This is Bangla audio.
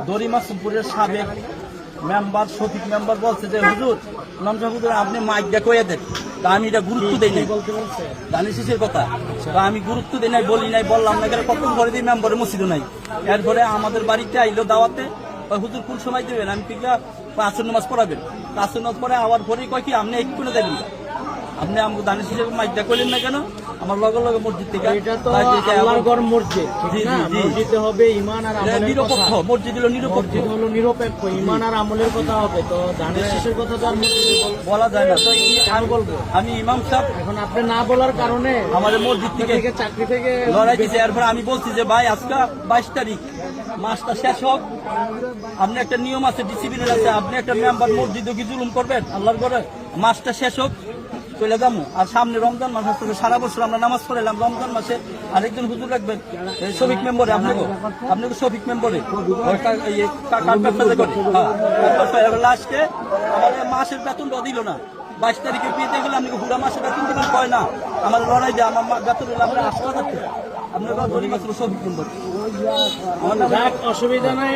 দরিমাসুমপুরের সাবেক মেম্বার শফিক মেম্বার বলছে যে হুজুর নামসা হুজুর আপনি মাইক দিয়ে কয়ে দেন, তা আমি এটা গুরুত্ব দিই নাই। জানি শেষের কথা, তা আমি গুরুত্ব দিই নাই, বলি নাই, বললাম না, কত ঘরে দিয়ে মেম্বারের মসজিদও নাই। এরপরে আমাদের বাড়িতে আইলো দাওয়াতে, হুজুর কোন সময় দেবেন, আমি ঠিক আসর নামাজ পড়াবেন, আসর নামাজ পরে আবার পরে কয় কি আপনি একটু দেবেন, আপনি আমাকে দানিশ হিসেবে মাইকটা করলেন না কেন? আমার লগে লগে মসজিদ থেকে নিরপেক্ষ মসজিদ হলো নিরপেক্ষ ইমান আর আমলের কথা হবে, তো দানের শেষের কথা তো আর বলা যায় না। তো আমি বলবো, আমি ইমাম সাহেব, এখন আপনি না বলার কারণে আমাদের মসজিদ থেকে চাকরি থেকে লড়াই দিয়েছে। এরপর আমি বলছি যে ভাই আজকে 22 তারিখ, মাসটা শেষ হোক, আপনি একটা নিয়ম আছে, ডিসিপ্লিন আছে, আপনি একটা মেম্বার মসজিদে কি জুলুম করবেন আল্লাহর ঘরে? মাসটা শেষ হোক, চলে যাবো। আর সামনে রমজান মাস আসতে, সারা বছর আমরা নামাজ পড়লাম, রমজান মাসে আরেকজন হুজুর রাখবেন শফিক মেম্বরে, আপনাকে শফিক মেম্বরে লাস্টে আমাদের মাসের বেতনটা দিল না। 22 তারিখে পেতে গেলে আপনি পুরো মাসের বেতন দিবেন, কয় না আমার লড়াই দিয়ে আমার বেতন হলে আপনার হাসপাতাল, আপনার শফিক মেম্বর, অসুবিধা নাই।